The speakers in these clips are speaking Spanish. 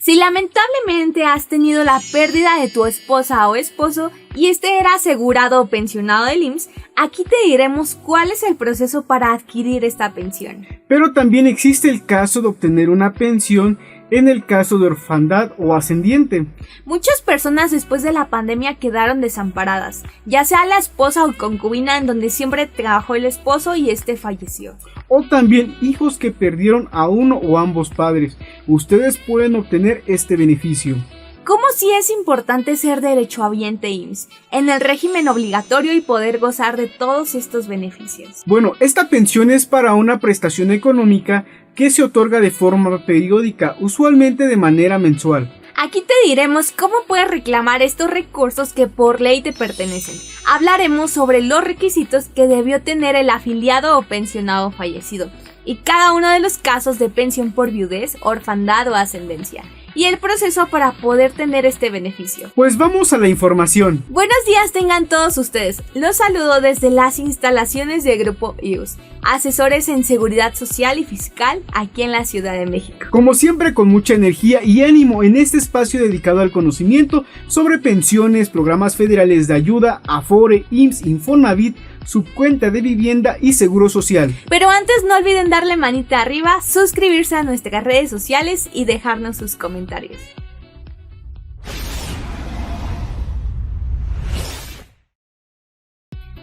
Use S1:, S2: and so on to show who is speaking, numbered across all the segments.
S1: Si lamentablemente has tenido la pérdida de tu esposa o esposo y este era asegurado o pensionado del IMSS, aquí te diremos cuál es el proceso para adquirir esta pensión.
S2: Pero también existe el caso de obtener una pensión en el caso de orfandad o ascendiente.
S1: Muchas personas después de la pandemia quedaron desamparadas, ya sea la esposa o concubina en donde siempre trabajó el esposo y este falleció.
S2: O también hijos que perdieron a uno o ambos padres. Ustedes pueden obtener este beneficio.
S1: ¿Cómo sí es importante ser derechohabiente IMSS en el régimen obligatorio y poder gozar de todos estos beneficios?
S2: Bueno, esta pensión es para una prestación económica que se otorga de forma periódica, usualmente de manera mensual.
S1: Aquí te diremos cómo puedes reclamar estos recursos que por ley te pertenecen. Hablaremos sobre los requisitos que debió tener el afiliado o pensionado fallecido y cada uno de los casos de pensión por viudez, orfandad o ascendencia y el proceso para poder tener este beneficio.
S2: Pues vamos a la información.
S1: Buenos días tengan todos ustedes. Los saludo desde las instalaciones de Grupo IUS, asesores en seguridad social y fiscal aquí en la Ciudad de México.
S2: Como siempre, con mucha energía y ánimo en este espacio dedicado al conocimiento sobre pensiones, programas federales de ayuda, Afore, IMSS, Infonavit, subcuenta de vivienda y seguro social.
S1: Pero antes no olviden darle manita arriba, suscribirse a nuestras redes sociales y dejarnos sus comentarios.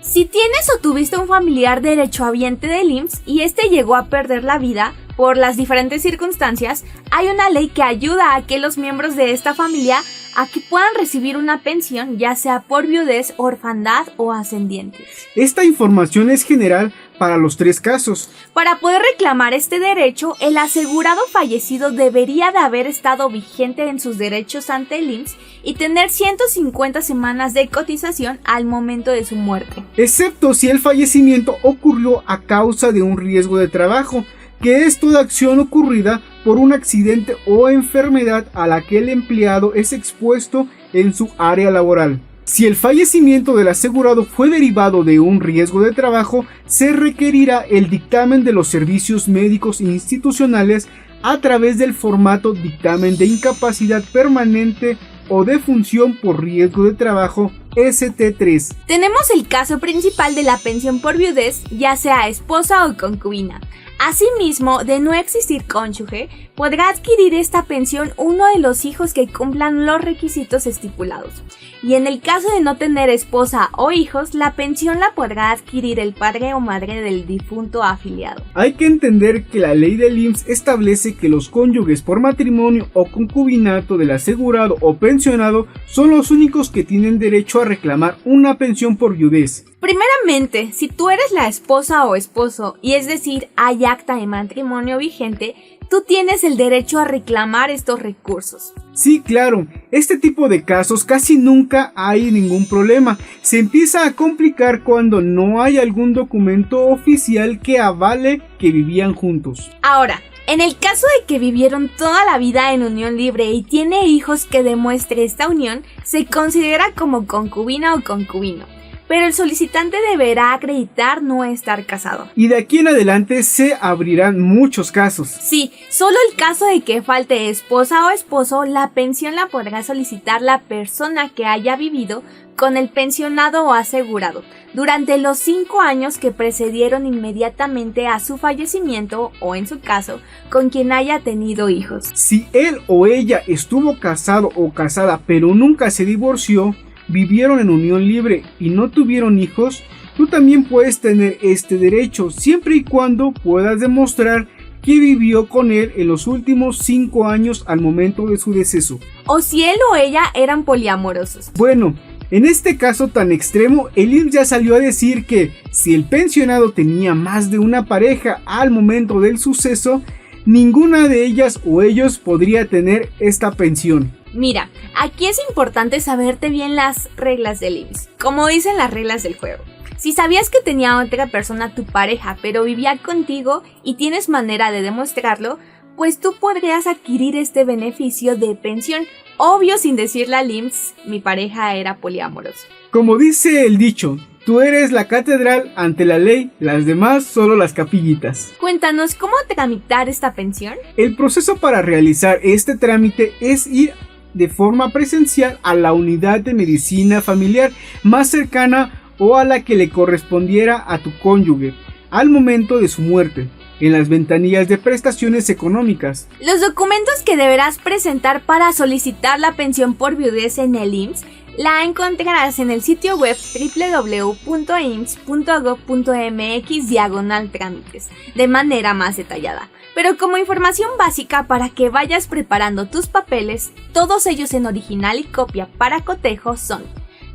S1: Si tienes o tuviste un familiar derechohabiente del IMSS y este llegó a perder la vida por las diferentes circunstancias, hay una ley que ayuda a que los miembros de esta familia a que puedan recibir una pensión, ya sea por viudez, orfandad o ascendientes.
S2: Esta información es general para los tres casos.
S1: Para poder reclamar este derecho, el asegurado fallecido debería de haber estado vigente en sus derechos ante el IMSS y tener 150 semanas de cotización al momento de su muerte.
S2: Excepto si el fallecimiento ocurrió a causa de un riesgo de trabajo, que es toda acción ocurrida por un accidente o enfermedad a la que el empleado es expuesto en su área laboral. Si el fallecimiento del asegurado fue derivado de un riesgo de trabajo, se requerirá el dictamen de los servicios médicos institucionales a través del formato dictamen de incapacidad permanente o de función por riesgo de trabajo ST3.
S1: Tenemos el caso principal de la pensión por viudez, ya sea esposa o concubina. Asimismo, de no existir cónyuge, podrá adquirir esta pensión uno de los hijos que cumplan los requisitos estipulados. Y en el caso de no tener esposa o hijos, la pensión la podrá adquirir el padre o madre del difunto afiliado.
S2: Hay que entender que la ley del IMSS establece que los cónyuges por matrimonio o concubinato del asegurado o pensionado son los únicos que tienen derecho a reclamar una pensión por viudez.
S1: Primeramente, si tú eres la esposa o esposo, y es decir, hay acta de matrimonio vigente, tú tienes el derecho a reclamar estos recursos.
S2: Sí, claro, este tipo de casos casi nunca hay ningún problema. Se empieza a complicar cuando no hay algún documento oficial que avale que vivían juntos.
S1: Ahora, en el caso de que vivieron toda la vida en unión libre y tiene hijos que demuestre esta unión, se considera como concubina o concubino. Pero el solicitante deberá acreditar no estar casado.
S2: Y de aquí en adelante se abrirán muchos casos.
S1: Sí, solo el caso de que falte esposa o esposo, la pensión la podrá solicitar la persona que haya vivido con el pensionado o asegurado durante los 5 años que precedieron inmediatamente a su fallecimiento o, en su caso, con quien haya tenido hijos.
S2: Si él o ella estuvo casado o casada pero nunca se divorció, vivieron en unión libre y no tuvieron hijos, tú también puedes tener este derecho siempre y cuando puedas demostrar que vivió con él en los últimos 5 años al momento de su deceso.
S1: O si él o ella eran poliamorosos.
S2: Bueno, en este caso tan extremo, el IMSS ya salió a decir que si el pensionado tenía más de una pareja al momento del suceso, ninguna de ellas o ellos podría tener esta pensión.
S1: Mira, aquí es importante saberte bien las reglas del IMSS, como dicen las reglas del juego. Si sabías que tenía otra persona tu pareja, pero vivía contigo y tienes manera de demostrarlo, pues tú podrías adquirir este beneficio de pensión, obvio sin decirle al IMSS, mi pareja era poliamorosa.
S2: Como dice el dicho, Tú eres la catedral ante la ley, las demás solo las capillitas.
S1: Cuéntanos, ¿cómo tramitar esta pensión?
S2: El proceso para realizar este trámite es ir de forma presencial a la unidad de medicina familiar más cercana o a la que le correspondiera a tu cónyuge al momento de su muerte, en las ventanillas de prestaciones económicas.
S1: Los documentos que deberás presentar para solicitar la pensión por viudez en el IMSS la encontrarás en el sitio web www.ims.gov.mx/trámites de manera más detallada. Pero como información básica para que vayas preparando tus papeles, todos ellos en original y copia para cotejo son: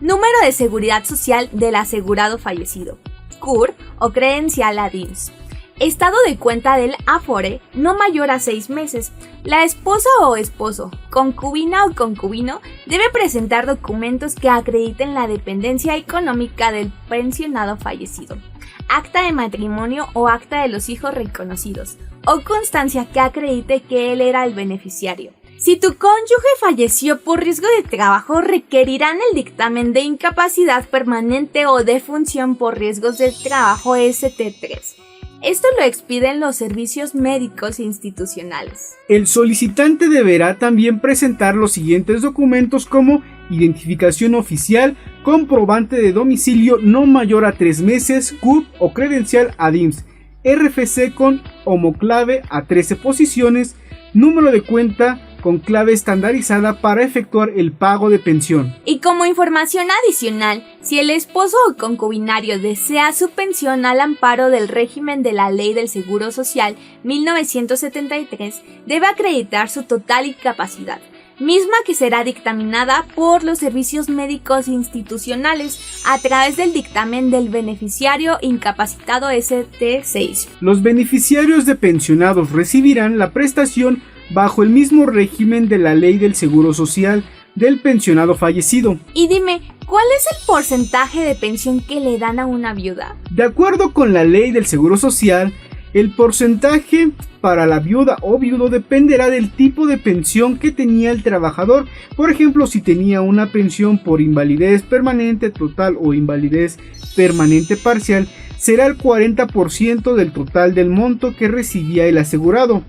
S1: número de seguridad social del asegurado fallecido, CUR o credencial ad IMSS, estado de cuenta del Afore no mayor a 6 meses. La esposa o esposo, concubina o concubino debe presentar documentos que acrediten la dependencia económica del pensionado fallecido, acta de matrimonio o acta de los hijos reconocidos, o constancia que acredite que él era el beneficiario. Si tu cónyuge falleció por riesgo de trabajo, requerirán el dictamen de incapacidad permanente o defunción por riesgos de trabajo ST3. Esto lo expiden los servicios médicos institucionales.
S2: El solicitante deberá también presentar los siguientes documentos como identificación oficial, comprobante de domicilio no mayor a 3 meses, CURP o credencial ad IMSS, RFC con homoclave a 13 posiciones, número de cuenta con clave estandarizada para efectuar el pago de pensión.
S1: Y como información adicional, si el esposo o concubinario desea su pensión al amparo del régimen de la Ley del Seguro Social 1973, debe acreditar su total incapacidad, misma que será dictaminada por los servicios médicos institucionales a través del dictamen del beneficiario incapacitado ST6.
S2: Los beneficiarios de pensionados recibirán la prestación bajo el mismo régimen de la Ley del Seguro Social del pensionado fallecido.
S1: Y dime, ¿cuál es el porcentaje de pensión que le dan a una viuda?
S2: De acuerdo con la Ley del Seguro Social, el porcentaje para la viuda o viudo dependerá del tipo de pensión que tenía el trabajador. Por ejemplo, si tenía una pensión por invalidez permanente total o invalidez permanente parcial, será el 40% del total del monto que recibía el asegurado.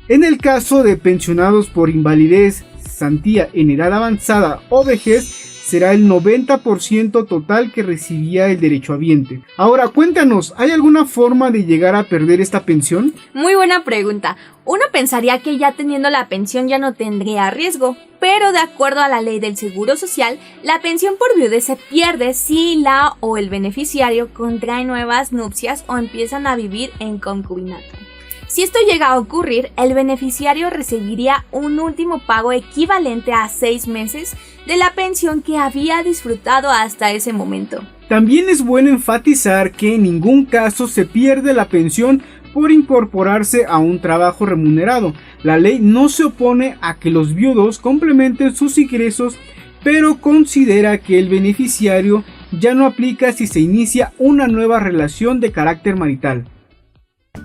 S2: En el caso de pensionados por invalidez, cesantía en edad avanzada o vejez, será el 90% total que recibía el derechohabiente. Ahora cuéntanos, ¿hay alguna forma de llegar a perder esta pensión?
S1: Muy buena pregunta. Uno pensaría que ya teniendo la pensión ya no tendría riesgo, pero de acuerdo a la Ley del Seguro Social, la pensión por viudez se pierde si la o el beneficiario contrae nuevas nupcias o empiezan a vivir en concubinato. Si esto llega a ocurrir, el beneficiario recibiría un último pago equivalente a 6 meses de la pensión que había disfrutado hasta ese momento.
S2: También es bueno enfatizar que en ningún caso se pierde la pensión por incorporarse a un trabajo remunerado. La ley no se opone a que los viudos complementen sus ingresos, pero considera que el beneficiario ya no aplica si se inicia una nueva relación de carácter marital.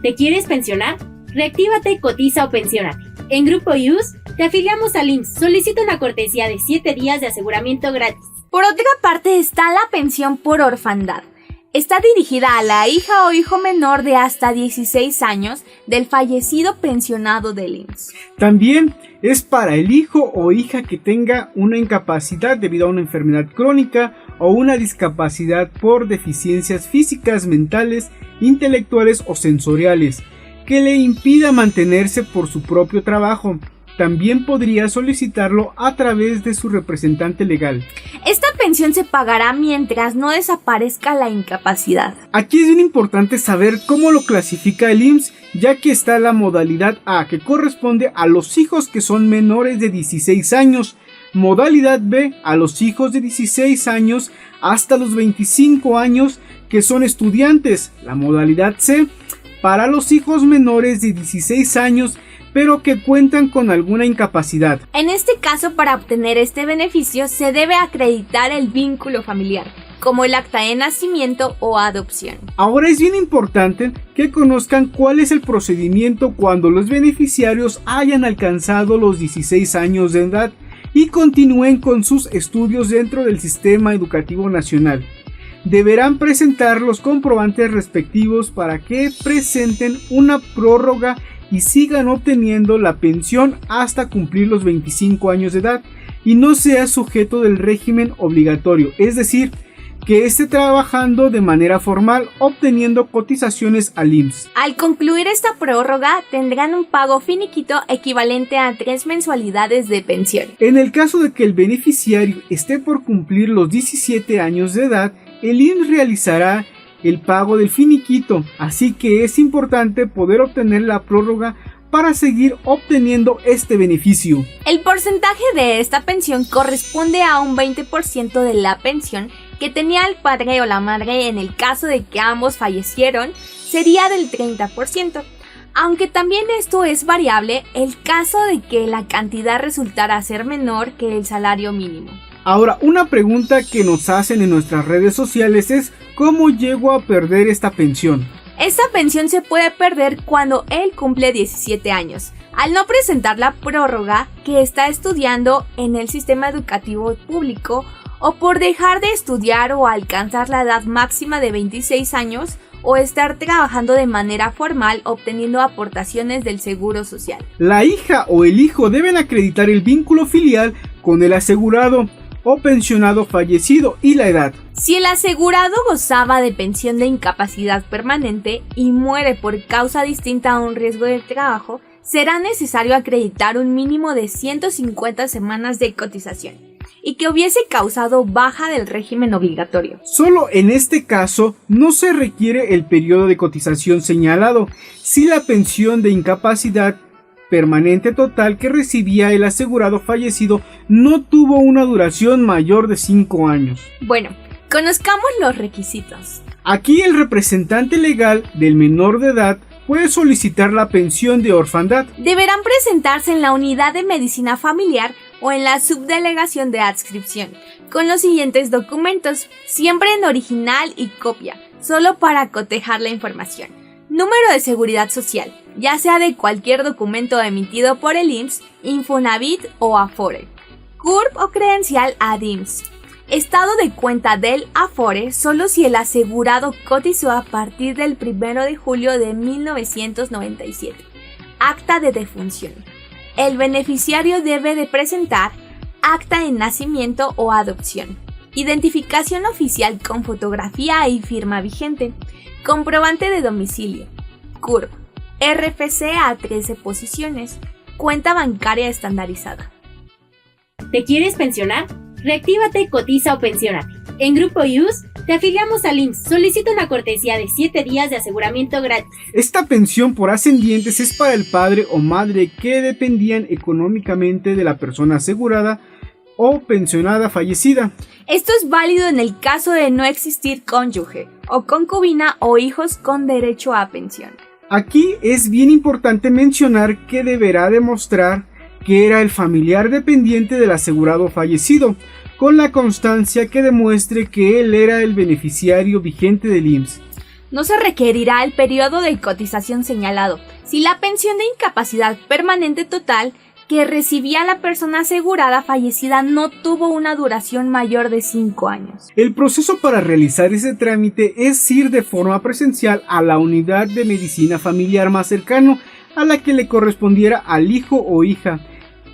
S3: ¿Te quieres pensionar? Reactívate, cotiza o pensiónate. En Grupo IUS te afiliamos al IMSS. Solicita una cortesía de 7 días de aseguramiento gratis.
S1: Por otra parte está la pensión por orfandad. Está dirigida a la hija o hijo menor de hasta 16 años del fallecido pensionado del IMSS.
S2: También es para el hijo o hija que tenga una incapacidad debido a una enfermedad crónica o una discapacidad por deficiencias físicas, mentales, intelectuales o sensoriales, que le impida mantenerse por su propio trabajo. También podría solicitarlo a través de su representante legal.
S1: Esta pensión se pagará mientras no desaparezca la incapacidad.
S2: Aquí es bien importante saber cómo lo clasifica el IMSS, ya que está la modalidad A, que corresponde a los hijos que son menores de 16 años, modalidad B, a los hijos de 16 años hasta los 25 años que son estudiantes, la modalidad C, para los hijos menores de 16 años pero que cuentan con alguna incapacidad.
S1: En este caso, para obtener este beneficio se debe acreditar el vínculo familiar, como el acta de nacimiento o adopción.
S2: Ahora es bien importante que conozcan cuál es el procedimiento cuando los beneficiarios hayan alcanzado los 16 años de edad y continúen con sus estudios dentro del sistema educativo nacional. deberán presentar los comprobantes respectivos para que presenten una prórroga y sigan obteniendo la pensión hasta cumplir los 25 años de edad y no sea sujeto del régimen obligatorio, es decir, que esté trabajando de manera formal obteniendo cotizaciones al IMSS.
S1: Al concluir esta prórroga tendrán un pago finiquito equivalente a 3 mensualidades de pensión.
S2: En el caso de que el beneficiario esté por cumplir los 17 años de edad, el IMSS realizará el pago del finiquito, así que es importante poder obtener la prórroga para seguir obteniendo este beneficio.
S1: El porcentaje de esta pensión corresponde a un 20% de la pensión que tenía el padre o la madre en el caso de que ambos fallecieron, sería del 30%. Aunque también esto es variable, el caso de que la cantidad resultara ser menor que el salario mínimo.
S2: Ahora, una pregunta que nos hacen en nuestras redes sociales es ¿cómo llego a perder esta pensión?
S1: Esta pensión se puede perder cuando él cumple 17 años, al no presentar la prórroga que está estudiando en el sistema educativo público o por dejar de estudiar o alcanzar la edad máxima de 26 años o estar trabajando de manera formal obteniendo aportaciones del Seguro Social.
S2: La hija o el hijo deben acreditar el vínculo filial con el asegurado o pensionado fallecido y la edad.
S1: Si el asegurado gozaba de pensión de incapacidad permanente y muere por causa distinta a un riesgo de trabajo, será necesario acreditar un mínimo de 150 semanas de cotización y que hubiese causado baja del régimen obligatorio.
S2: Solo en este caso no se requiere el periodo de cotización señalado si la pensión de incapacidad permanente total que recibía el asegurado fallecido no tuvo una duración mayor de 5 años.
S1: Bueno, conozcamos los requisitos.
S2: Aquí el representante legal del menor de edad puede solicitar la pensión de orfandad.
S1: Deberán presentarse en la unidad de medicina familiar o en la subdelegación de adscripción, con los siguientes documentos, siempre en original y copia, solo para cotejar la información. Número de seguridad social, ya sea de cualquier documento emitido por el IMSS, Infonavit o Afore. CURP o credencial ADIMSS. Estado de cuenta del Afore solo si el asegurado cotizó a partir del 1 de julio de 1997. Acta de defunción. El beneficiario debe de presentar acta de nacimiento o adopción, identificación oficial con fotografía y firma vigente, comprobante de domicilio, CURP, RFC a 13 posiciones, cuenta bancaria estandarizada.
S3: ¿Te quieres pensionar? Reactívate, cotiza o pensiónate. En Grupo IUS te afiliamos al IMSS. Solicita una cortesía de 7 días de aseguramiento gratis.
S2: Esta pensión por ascendientes es para el padre o madre que dependían económicamente de la persona asegurada o pensionada fallecida.
S1: Esto es válido en el caso de no existir cónyuge o concubina o hijos con derecho a pensión.
S2: Aquí es bien importante mencionar que deberá demostrar que era el familiar dependiente del asegurado fallecido, con la constancia que demuestre que él era el beneficiario vigente del IMSS.
S1: No se requerirá el periodo de cotización señalado si la pensión de incapacidad permanente total que recibía la persona asegurada fallecida no tuvo una duración mayor de 5 años.
S2: El proceso para realizar ese trámite es ir de forma presencial a la unidad de medicina familiar más cercano a la que le correspondiera al hijo o hija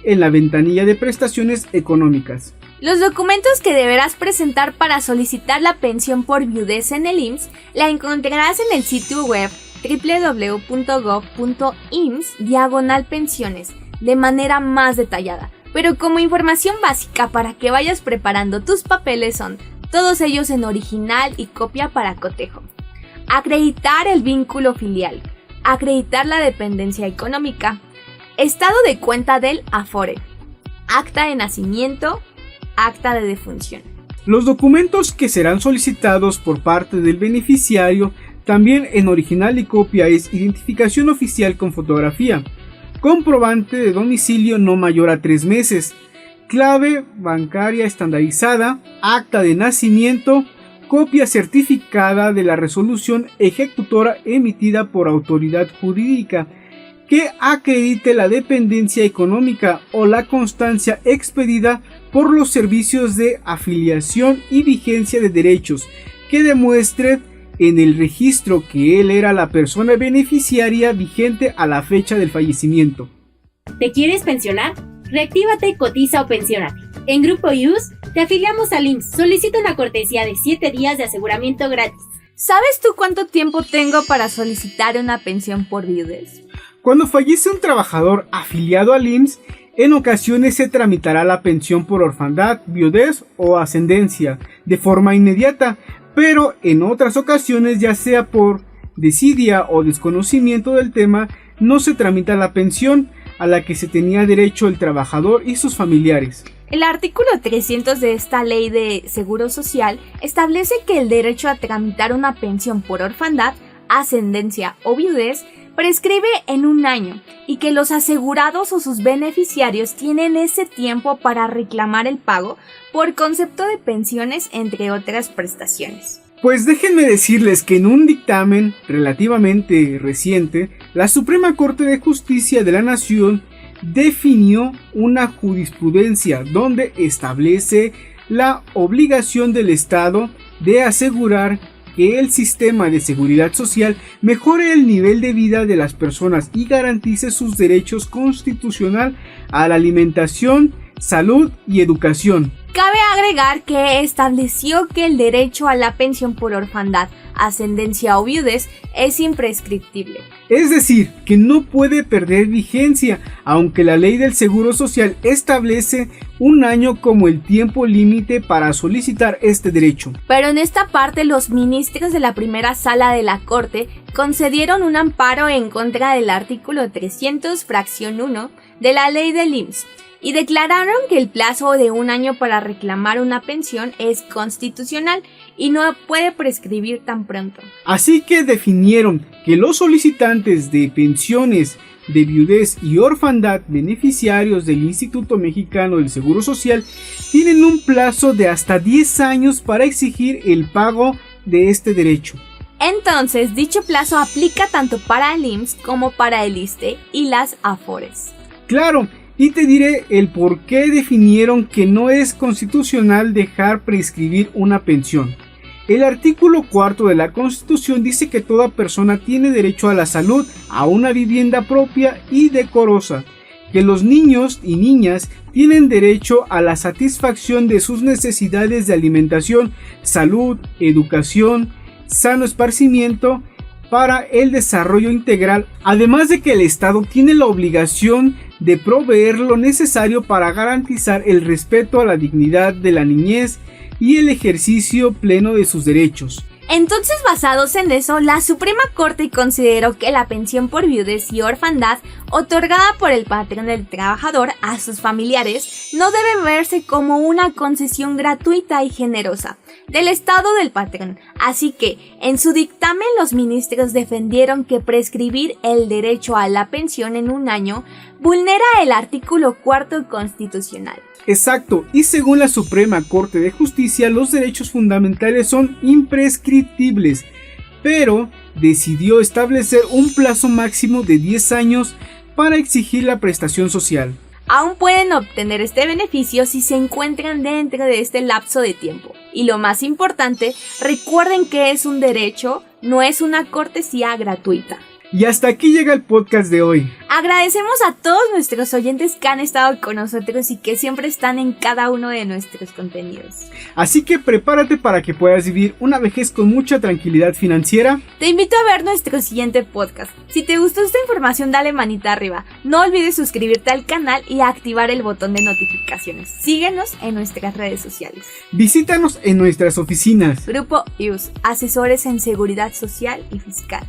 S2: en la ventanilla de prestaciones económicas.
S1: Los documentos que deberás presentar para solicitar la pensión por viudez en el IMSS la encontrarás en el sitio web www.gov.ims/pensiones de manera más detallada, pero como información básica para que vayas preparando tus papeles son todos ellos en original y copia para cotejo. Acreditar el vínculo filial, acreditar la dependencia económica, estado de cuenta del Afore, acta de nacimiento, acta de defunción.
S2: Los documentos que serán solicitados por parte del beneficiario, también en original y copia, es identificación oficial con fotografía, comprobante de domicilio no mayor a 3 meses, clave bancaria estandarizada, acta de nacimiento, copia certificada de la resolución ejecutora emitida por autoridad jurídica que acredite la dependencia económica o la constancia expedida por los servicios de afiliación y vigencia de derechos que demuestre en el registro que él era la persona beneficiaria vigente a la fecha del fallecimiento.
S3: ¿Te quieres pensionar? Reactívate, cotiza o pensiónate. En Grupo IUS te afiliamos al IMSS. Solicita una cortesía de 7 días de aseguramiento gratis.
S1: ¿Sabes tú cuánto tiempo tengo para solicitar una pensión por viudez?
S2: Cuando fallece un trabajador afiliado al IMSS, en ocasiones se tramitará la pensión por orfandad, viudez o ascendencia de forma inmediata, pero en otras ocasiones, ya sea por desidia o desconocimiento del tema, no se tramita la pensión a la que se tenía derecho el trabajador y sus familiares.
S1: El artículo 300 de esta ley de Seguro Social establece que el derecho a tramitar una pensión por orfandad, ascendencia o viudez prescribe en 1 año y que los asegurados o sus beneficiarios tienen ese tiempo para reclamar el pago por concepto de pensiones, entre otras prestaciones.
S2: Pues déjenme decirles que en un dictamen relativamente reciente, la Suprema Corte de Justicia de la Nación definió una jurisprudencia donde establece la obligación del Estado de asegurar que el sistema de seguridad social mejore el nivel de vida de las personas y garantice sus derechos constitucional a la alimentación, salud y educación.
S1: Cabe agregar que estableció que el derecho a la pensión por orfandad, ascendencia o viudez es imprescriptible.
S2: Es decir, que no puede perder vigencia, aunque la ley del Seguro Social establece 1 año como el tiempo límite para solicitar este derecho.
S1: Pero en esta parte los ministros de la primera sala de la Corte concedieron un amparo en contra del artículo 300, fracción 1 de la ley del IMSS, y declararon que el plazo de 1 año para reclamar una pensión es constitucional y no puede prescribir tan pronto.
S2: Así que definieron que los solicitantes de pensiones de viudez y orfandad, beneficiarios del Instituto Mexicano del Seguro Social, tienen un plazo de hasta 10 años para exigir el pago de este derecho.
S1: Entonces, dicho plazo aplica tanto para el IMSS como para el ISSSTE y las AFORES.
S2: Claro, y te diré el por qué definieron que no es constitucional dejar prescribir una pensión. El artículo 4 de la Constitución dice que toda persona tiene derecho a la salud, a una vivienda propia y decorosa, que los niños y niñas tienen derecho a la satisfacción de sus necesidades de alimentación, salud, educación, sano esparcimiento para el desarrollo integral, además de que el Estado tiene la obligación de proveer lo necesario para garantizar el respeto a la dignidad de la niñez y el ejercicio pleno de sus derechos.
S1: Entonces, basados en eso, la Suprema Corte consideró que la pensión por viudez y orfandad otorgada por el patrón del trabajador a sus familiares no debe verse como una concesión gratuita y generosa del Estado del patrón. Así que, en su dictamen, los ministros defendieron que prescribir el derecho a la pensión en 1 año vulnera el artículo 4 constitucional.
S2: Exacto, y según la Suprema Corte de Justicia, los derechos fundamentales son imprescriptibles, pero decidió establecer un plazo máximo de 10 años para exigir la prestación social.
S1: Aún pueden obtener este beneficio si se encuentran dentro de este lapso de tiempo. Y lo más importante, recuerden que es un derecho, no es una cortesía gratuita.
S2: Y hasta aquí llega el podcast de hoy.
S1: Agradecemos a todos nuestros oyentes que han estado con nosotros y que siempre están en cada uno de nuestros contenidos.
S2: Así que prepárate para que puedas vivir una vejez con mucha tranquilidad financiera.
S1: Te invito a ver nuestro siguiente podcast. Si te gustó esta información, dale manita arriba. No olvides suscribirte al canal y activar el botón de notificaciones. Síguenos en nuestras redes sociales.
S2: Visítanos en nuestras oficinas.
S1: Grupo IUS, asesores en seguridad social y fiscal.